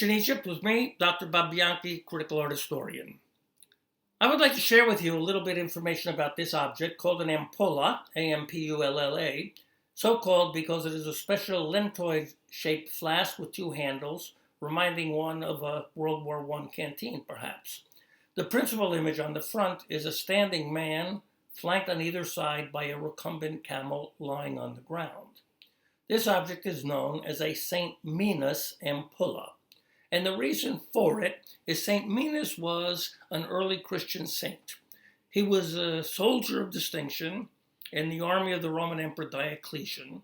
Ancient Egypt with me, Dr. Bianchi, critical art historian. I would like to share with you a little bit of information about this object called an ampulla, A-M-P-U-L-L-A, so called because it is a special lentoid-shaped flask with two handles, reminding one of a World War I canteen, perhaps. The principal image on the front is a standing man, flanked on either side by a recumbent camel lying on the ground. This object is known as a St. Menas Ampulla. And the reason for it is St. Menas was an early Christian saint. He was a soldier of distinction in the army of the Roman Emperor Diocletian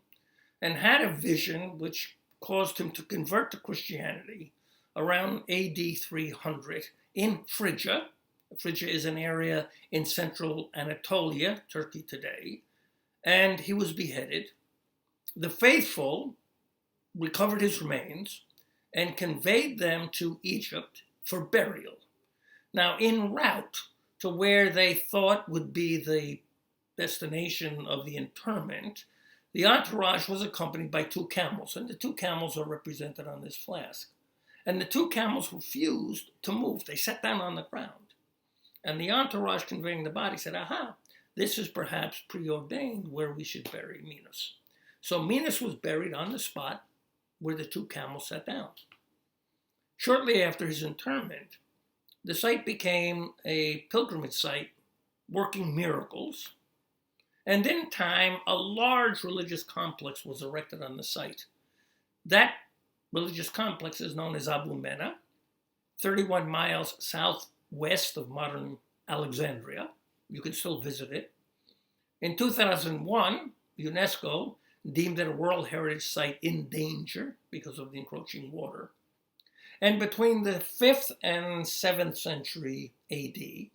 and had a vision which caused him to convert to Christianity around AD 300 in Phrygia. Phrygia is an area in central Anatolia, Turkey today, and he was beheaded. The faithful recovered his remains and conveyed them to Egypt for burial. Now, en route to where they thought would be the destination of the interment, the entourage was accompanied by two camels, and the two camels are represented on this flask. And the two camels refused to move. They sat down on the ground. And the entourage conveying the body said, aha, this is perhaps preordained where we should bury Menas. So Menas was buried on the spot where the two camels sat down. Shortly after his interment, the site became a pilgrimage site working miracles, and in time, a large religious complex was erected on the site. That religious complex is known as Abu Mena, 31 miles southwest of modern Alexandria. You can still visit it. In 2001, UNESCO deemed it a World Heritage Site in danger because of the encroaching water. And between the 5th and 7th century AD,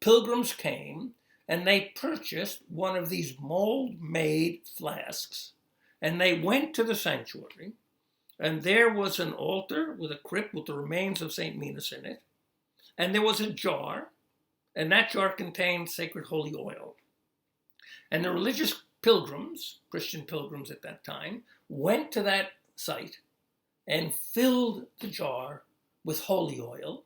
pilgrims came and they purchased one of these mold-made flasks, and they went to the sanctuary, and there was an altar with a crypt with the remains of St. Menas in it, and there was a jar, and that jar contained sacred holy oil. And the religious pilgrims, Christian pilgrims at that time, went to that site and filled the jar with holy oil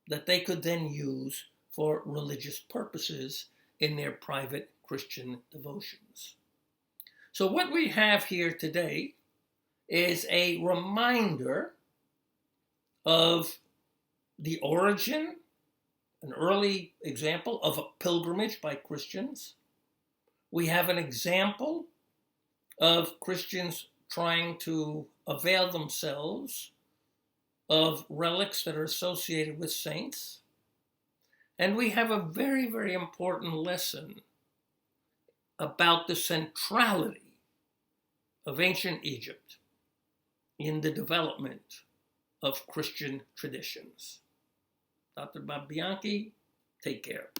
that they could then use for religious purposes in their private Christian devotions. So what we have here today is a reminder of the origin, an early example of a pilgrimage by Christians. We have an example of Christians trying to avail themselves of relics that are associated with saints. And we have a very, very important lesson about the centrality of ancient Egypt in the development of Christian traditions. Dr. Bianchi, take care.